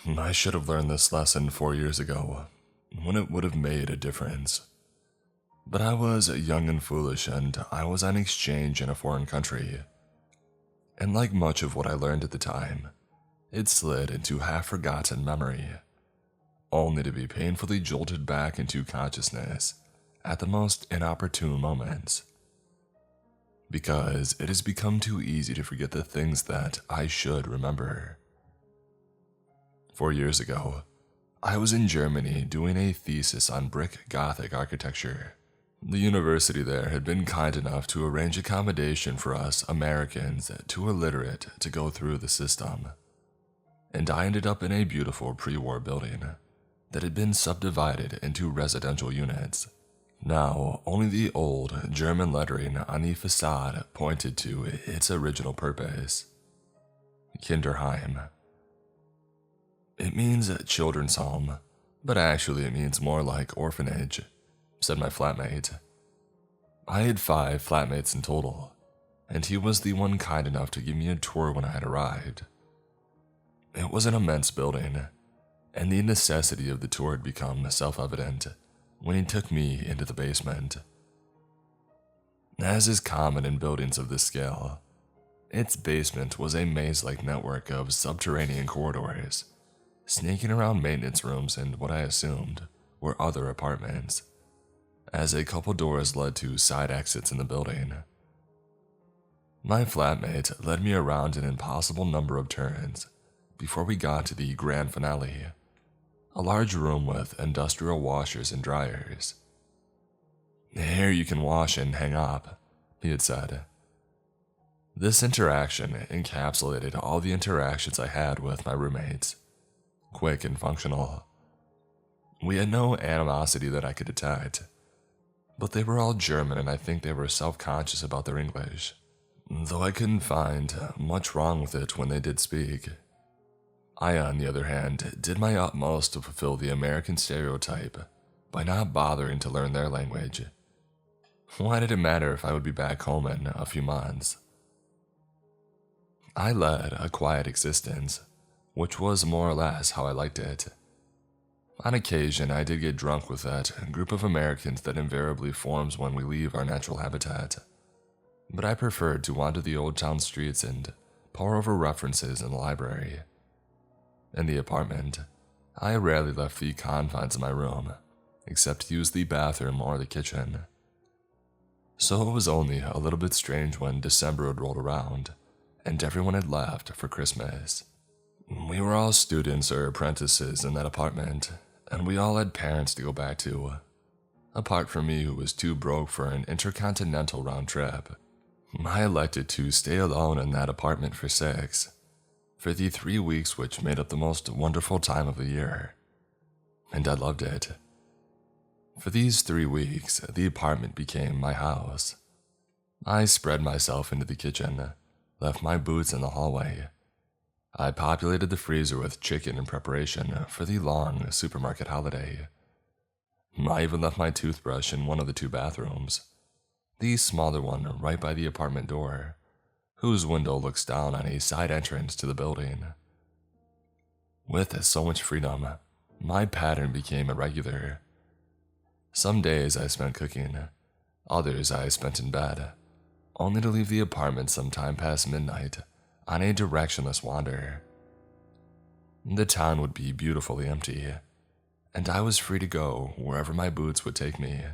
I should have learned this lesson 4 years ago, when it would have made a difference. But I was young and foolish, and I was on exchange in a foreign country. And like much of what I learned at the time, it slid into half-forgotten memory, only to be painfully jolted back into consciousness at the most inopportune moments. Because it has become too easy to forget the things that I should remember. 4 years ago, I was in Germany doing a thesis on brick Gothic architecture. The university there had been kind enough to arrange accommodation for us Americans too illiterate to go through the system. And I ended up in a beautiful pre-war building that had been subdivided into residential units. Now, only the old German lettering on the facade pointed to its original purpose. Kinderheim. It means children's home, but actually it means more like orphanage, said my flatmate. I had 5 flatmates in total, and he was the one kind enough to give me a tour when I had arrived. It was an immense building, and the necessity of the tour had become self-evident when he took me into the basement. As is common in buildings of this scale, its basement was a maze-like network of subterranean corridors, sneaking around maintenance rooms and what I assumed were other apartments, as a couple doors led to side exits in the building. My flatmate led me around an impossible number of turns before we got to the grand finale, a large room with industrial washers and dryers. Here you can wash and hang up, he had said. This interaction encapsulated all the interactions I had with my roommates, quick and functional. We had no animosity that I could detect, but they were all German and I think they were self-conscious about their English, though I couldn't find much wrong with it when they did speak. I, on the other hand, did my utmost to fulfill the American stereotype by not bothering to learn their language. Why did it matter if I would be back home in a few months? I led a quiet existence, which was more or less how I liked it. On occasion, I did get drunk with that group of Americans that invariably forms when we leave our natural habitat, but I preferred to wander the old town streets and pore over references in the library. In the apartment, I rarely left the confines of my room, except to use the bathroom or the kitchen. So it was only a little bit strange when December had rolled around, and everyone had left for Christmas. We were all students or apprentices in that apartment, and we all had parents to go back to, apart from me who was too broke for an intercontinental round trip. I elected to stay alone in that apartment for 6. For the 3 weeks which made up the most wonderful time of the year, and I loved it. For these 3 weeks, the apartment became my house. I spread myself into the kitchen, left my boots in the hallway. I populated the freezer with chicken in preparation for the long supermarket holiday. I even left my toothbrush in one of the 2 bathrooms, the smaller one right by the apartment door, whose window looks down on a side entrance to the building. With so much freedom, my pattern became irregular. Some days I spent cooking, others I spent in bed, only to leave the apartment sometime past midnight on a directionless wander. The town would be beautifully empty, and I was free to go wherever my boots would take me.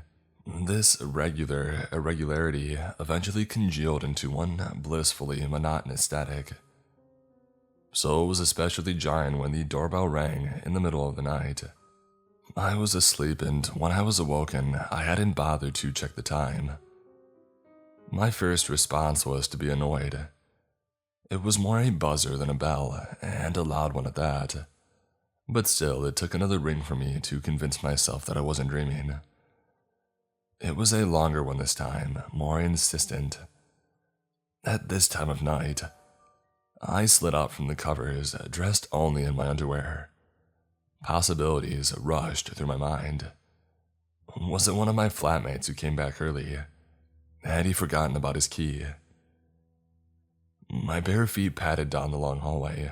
This irregularity eventually congealed into one blissfully monotonous static. So it was especially jarring when the doorbell rang in the middle of the night. I was asleep, and when I was awoken, I hadn't bothered to check the time. My first response was to be annoyed. It was more a buzzer than a bell, and a loud one at that. But still, it took another ring for me to convince myself that I wasn't dreaming. It was a longer one this time, more insistent. At this time of night, I slid out from the covers, dressed only in my underwear. Possibilities rushed through my mind. Was it one of my flatmates who came back early? Had he forgotten about his key? My bare feet padded down the long hallway.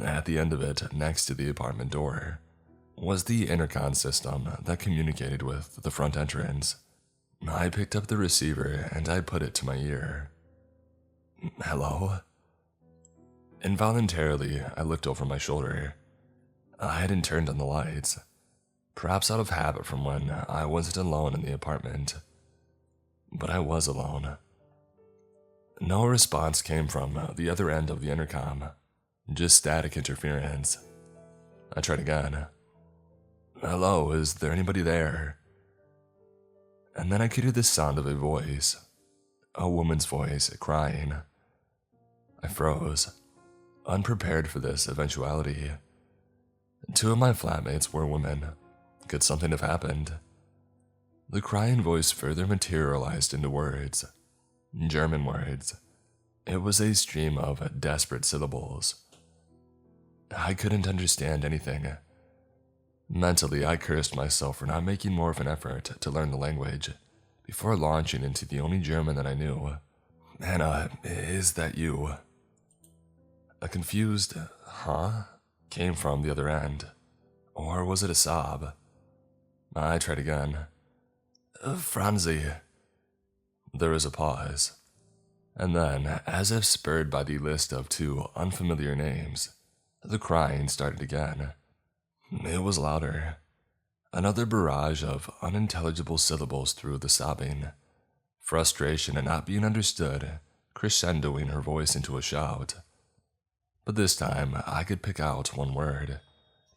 At the end of it, next to the apartment door, was the intercom system that communicated with the front entrance. I picked up the receiver and I put it to my ear. "Hello?" Involuntarily, I looked over my shoulder. I hadn't turned on the lights, perhaps out of habit from when I wasn't alone in the apartment. But I was alone. No response came from the other end of the intercom, just static interference. I tried again. "Hello, is there anybody there?" And then I could hear the sound of a voice, a woman's voice, crying. I froze, unprepared for this eventuality. 2 of my flatmates were women. Could something have happened? The crying voice further materialized into words. German words. It was a stream of desperate syllables. I couldn't understand anything. Mentally, I cursed myself for not making more of an effort to learn the language before launching into the only German that I knew. "Anna, is that you?" A confused, "Huh?" came from the other end. Or was it a sob? I tried again. "Franzi." There was a pause. And then, as if spurred by the list of 2 unfamiliar names, the crying started again. It was louder. Another barrage of unintelligible syllables through the sobbing, frustration at not being understood, crescendoing her voice into a shout. But this time, I could pick out one word,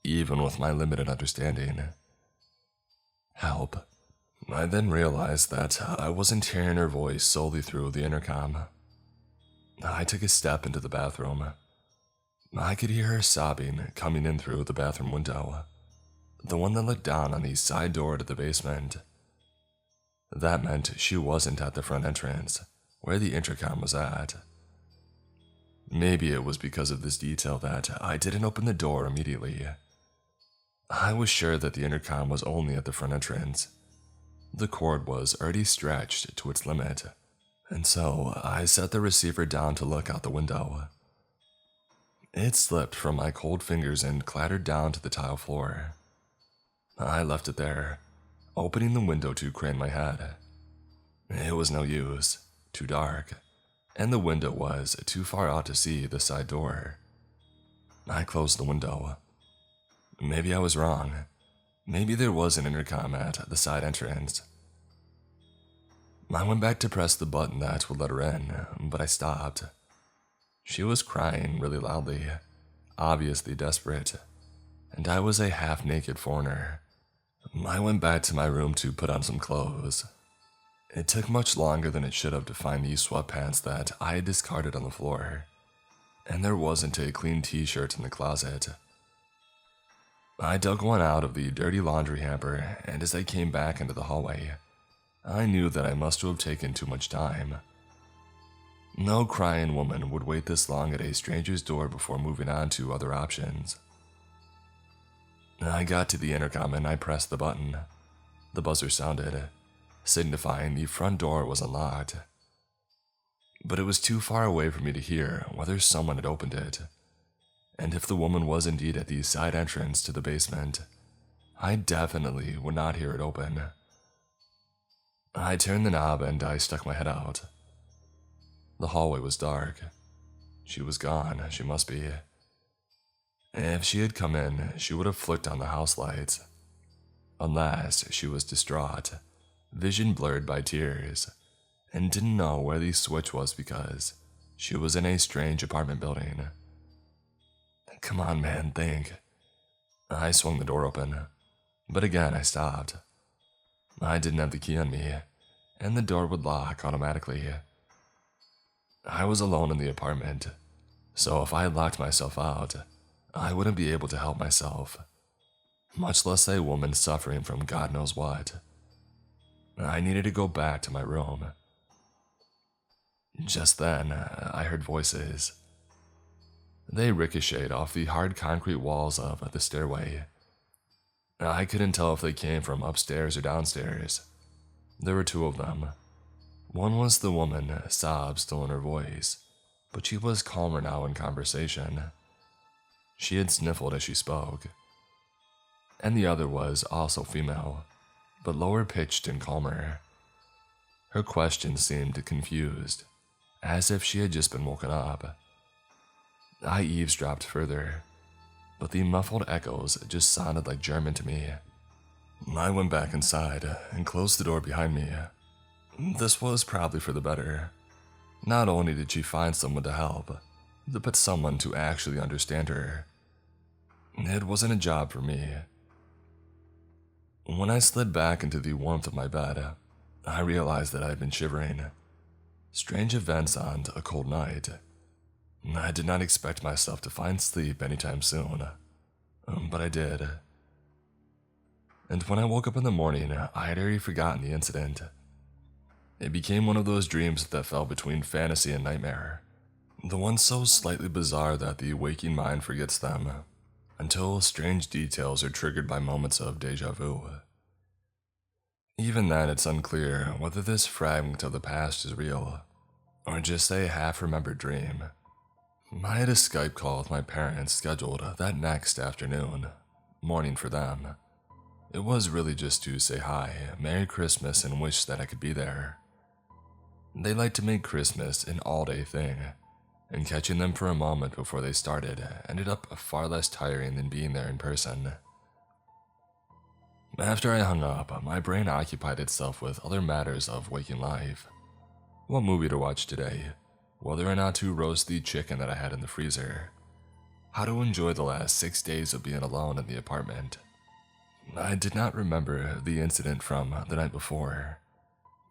even with my limited understanding. "Help." I then realized that I wasn't hearing her voice solely through the intercom. I took a step into the bathroom. I could hear her sobbing coming in through the bathroom window, the one that looked down on the side door to the basement. That meant she wasn't at the front entrance, where the intercom was at. Maybe it was because of this detail that I didn't open the door immediately. I was sure that the intercom was only at the front entrance. The cord was already stretched to its limit, and so I set the receiver down to look out the window. It slipped from my cold fingers and clattered down to the tile floor. I left it there, opening the window to crane my head. It was no use, too dark, and the window was too far out to see the side door. I closed the window. Maybe I was wrong. Maybe there was an intercom at the side entrance. I went back to press the button that would let her in, but I stopped. She was crying really loudly, obviously desperate, and I was a half-naked foreigner. I went back to my room to put on some clothes. It took much longer than it should have to find the sweatpants that I had discarded on the floor, and there wasn't a clean t-shirt in the closet. I dug one out of the dirty laundry hamper, and as I came back into the hallway, I knew that I must have taken too much time. No crying woman would wait this long at a stranger's door before moving on to other options. I got to the intercom and I pressed the button. The buzzer sounded, signifying the front door was unlocked. But it was too far away for me to hear whether someone had opened it. And if the woman was indeed at the side entrance to the basement, I definitely would not hear it open. I turned the knob and I stuck my head out. The hallway was dark. She was gone, she must be. If she had come in, she would have flicked on the house lights. Unless she was distraught, vision blurred by tears, and didn't know where the switch was because she was in a strange apartment building. Come on, man, think. I swung the door open, but again I stopped. I didn't have the key on me, and the door would lock automatically. I was alone in the apartment, so if I had locked myself out, I wouldn't be able to help myself, much less a woman suffering from God knows what. I needed to go back to my room. Just then, I heard voices. They ricocheted off the hard concrete walls of the stairway. I couldn't tell if they came from upstairs or downstairs. There were 2 of them. One was the woman, sobs still in her voice, but she was calmer now in conversation. She had sniffled as she spoke. And the other was also female, but lower pitched and calmer. Her question seemed confused, as if she had just been woken up. I eavesdropped further, but the muffled echoes just sounded like German to me. I went back inside and closed the door behind me. This was probably for the better. Not only did she find someone to help, but someone to actually understand her. It wasn't a job for me. When I slid back into the warmth of my bed, I realized that I had been shivering. Strange events on a cold night. I did not expect myself to find sleep anytime soon, but I did. And when I woke up in the morning, I had already forgotten the incident. It became one of those dreams that fell between fantasy and nightmare. The ones so slightly bizarre that the waking mind forgets them, until strange details are triggered by moments of deja vu. Even then, it's unclear whether this fragment of the past is real, or just a half-remembered dream. I had a Skype call with my parents scheduled that next afternoon, morning for them. It was really just to say hi, Merry Christmas, and wish that I could be there. They like to make Christmas an all-day thing, and catching them for a moment before they started ended up far less tiring than being there in person. After I hung up, my brain occupied itself with other matters of waking life. What movie to watch today, whether or not to roast the chicken that I had in the freezer, how to enjoy the last 6 days of being alone in the apartment. I did not remember the incident from the night before,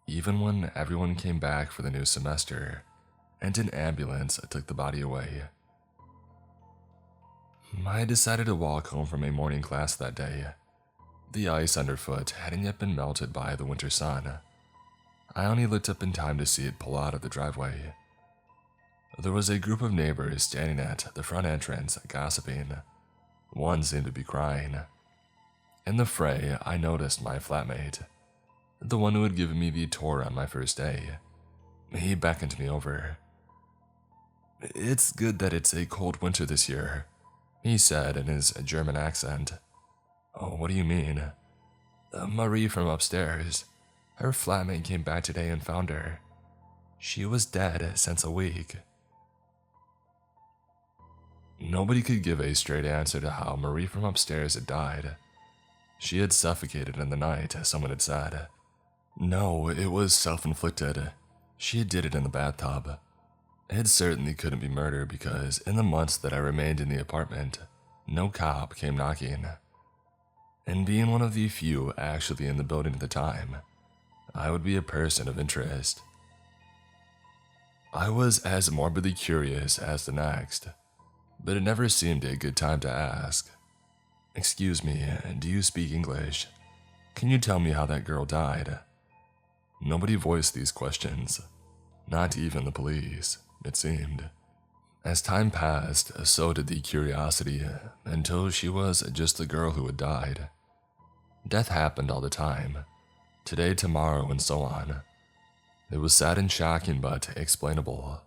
even when everyone came back for the new semester and an ambulance took the body away. I decided to walk home from a morning class that day. The ice underfoot hadn't yet been melted by the winter sun. I only looked up in time to see it pull out of the driveway. There was a group of neighbors standing at the front entrance gossiping. One seemed to be crying. In the fray, I noticed my flatmate, the one who had given me the tour on my first day. He beckoned me over. "It's good that it's a cold winter this year," he said in his German accent. "Oh, what do you mean?" "Marie from upstairs. Her flatmate came back today and found her. She was dead since a week." Nobody could give a straight answer to how Marie from upstairs had died. She had suffocated in the night, someone had said. No, it was self-inflicted. She did it in the bathtub. It certainly couldn't be murder because in the months that I remained in the apartment, no cop came knocking. And being one of the few actually in the building at the time, I would be a person of interest. I was as morbidly curious as the next, but it never seemed a good time to ask. "Excuse me, do you speak English? Can you tell me how that girl died?" Nobody voiced these questions, not even the police, it seemed. As time passed, so did the curiosity, until she was just the girl who had died. Death happened all the time, today, tomorrow, and so on. It was sad and shocking, but explainable.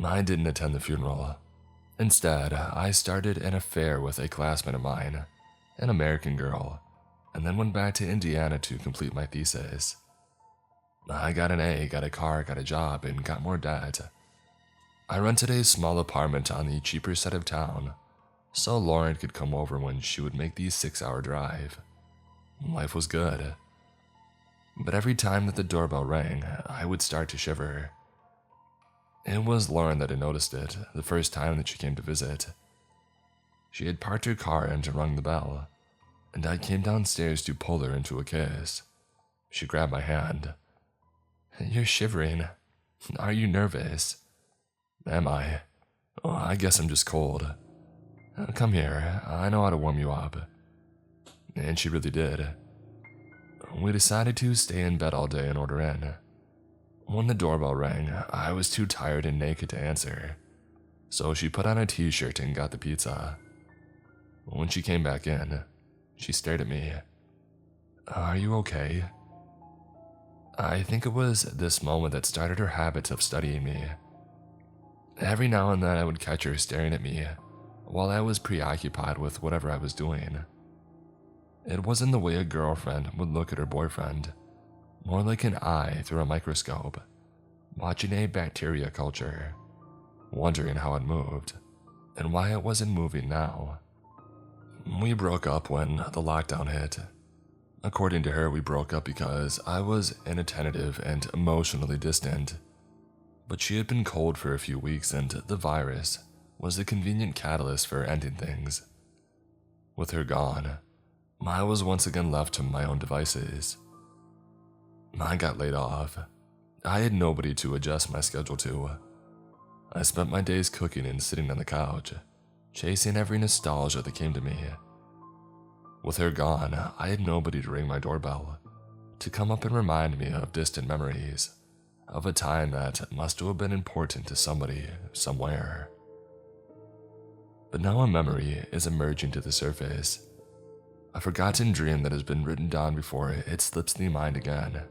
I didn't attend the funeral. Instead, I started an affair with a classmate of mine, an American girl, and then went back to Indiana to complete my thesis. I got an A, got a car, got a job, and got more debt. I rented a small apartment on the cheaper side of town, so Lauren could come over when she would make the 6-hour drive. Life was good. But every time that the doorbell rang, I would start to shiver. It was Lauren that had noticed it the first time that she came to visit. She had parked her car and rung the bell, and I came downstairs to pull her into a kiss. She grabbed my hand. "You're shivering. Are you nervous?" "Am I? Oh, I guess I'm just cold. Come here, I know how to warm you up." And she really did. We decided to stay in bed all day and order in. When the doorbell rang, I was too tired and naked to answer, so she put on a t-shirt and got the pizza. When she came back in, she stared at me. "Are you okay?" I think it was this moment that started her habit of studying me. Every now and then I would catch her staring at me, while I was preoccupied with whatever I was doing. It wasn't the way a girlfriend would look at her boyfriend, more like an eye through a microscope, watching a bacteria culture, wondering how it moved, and why it wasn't moving now. We broke up when the lockdown hit. According to her, we broke up because I was inattentive and emotionally distant. But she had been cold for a few weeks, and the virus was the convenient catalyst for ending things. With her gone, I was once again left to my own devices. I got laid off. I had nobody to adjust my schedule to. I spent my days cooking and sitting on the couch, chasing every nostalgia that came to me. With her gone, I had nobody to ring my doorbell, to come up and remind me of distant memories, of a time that must have been important to somebody, somewhere. But now a memory is emerging to the surface, a forgotten dream that has been written down before it slips the mind again,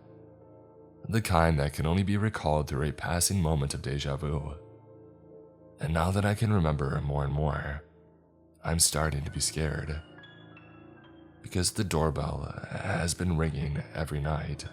the kind that can only be recalled through a passing moment of deja vu. And now that I can remember more and more, I'm starting to be scared. Because the doorbell has been ringing every night.